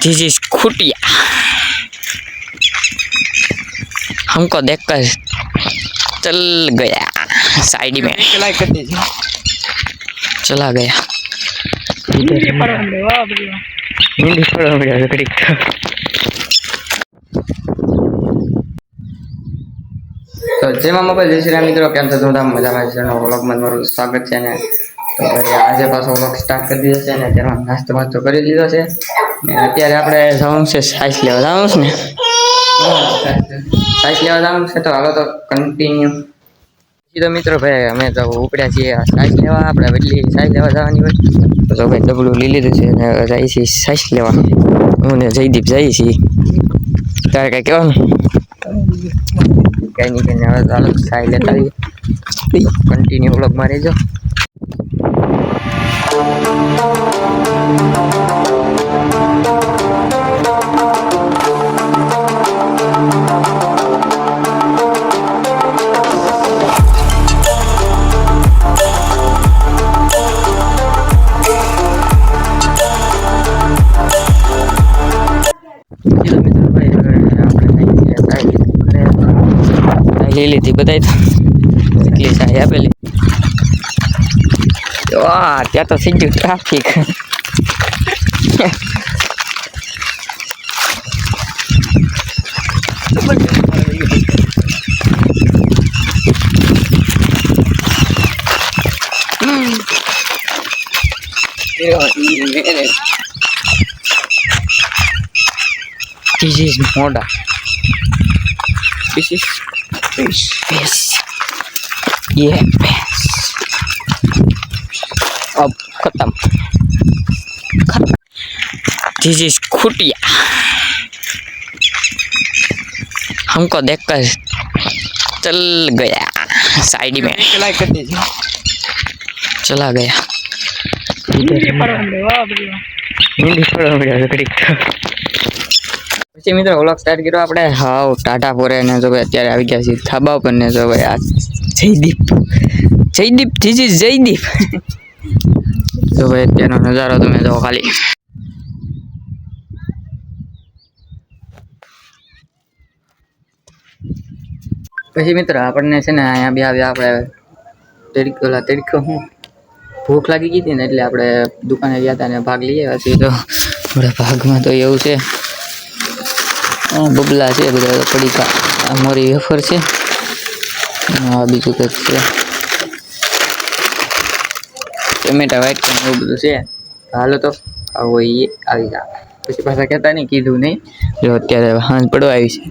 This is खुटिया। हमको देखकर चल गया साइड में, चला गया। तो जय मां मोबाइल जय श्री राम मित्रों, केम छो धूमधाम मजामां छो? व्लॉगमां मारुं स्वागत छे ने। तो भाई आज पाछो व्लॉग स्टार्ट કરી દીધો છે ને, ત્યારે નાસ્તો વાસ્તો કરી લીધો છે ને અત્યારે આપણે જવાનું છે સાઈસ લેવા જવાનું છે ને, સાઈસ લેવા જવાનું છે તો હાલો તો કન્ટિન્યુ। તો મિત્રો ભાઈ અમે તો ઉપડ્યા છીએ સાઈસ લેવા, આપણે બદલી સાઈસ લેવા જવાની હોય તો ભાઈ ડબલું લઈ લીધું છે ને જઈએ છીએ સાઈસ લેવા। હું ને જયદીપ જઈએ છીએ, તારે કઈ કહેવાનું? કઈ નહીં કઈ હવે ચાલો સાઈ લેતા આવીએ, કન્ટિન્યુ વ્લોગમાં રહેજો। લઈ લીધી બધાય તો એટલી સારી આપેલી। વાહ, ત્યાં તો થઈ ગયું traffic. This is Moda. This is fish. Yeah, fish. अब खत्म। This is खुटिया। हमको देखकर चल गया साइड में, चला गया। પછી મિત્રો વ્લોગ સ્ટાર્ટ કર્યો આપણે હાવ ટાટા પોરે ને જો ભાઈ અત્યારે આવી ગયા છીએ ધાબા ઉપર ને જો ભાઈ આ જયદીપ ધીસ ઇઝ જયદીપ। જો ભાઈ અત્યારનો નજારો તમે જો ખાલી। પછી મિત્ર આપણને છે ને અહીંયા બી આવ્યા આપણે તડકો હું ભૂખ લાગી ગઈ હતી ને એટલે આપણે દુકાને ગયા હતા ને ભાગ લઈ આવ્યા છીએ। તો આપણા ભાગમાં તો એવું છે, બબલા છે બધા પડીકા, મોરી વેફર છે, બીજું કંઈક છે ટમેટા વાઈટ પણ એવું બધું છે। હાલો તો આવો એ આવી જા, પછી પાછા કહેતા નહીં કીધું નહીં, જો અત્યારે હાંજ પડવા આવી છે।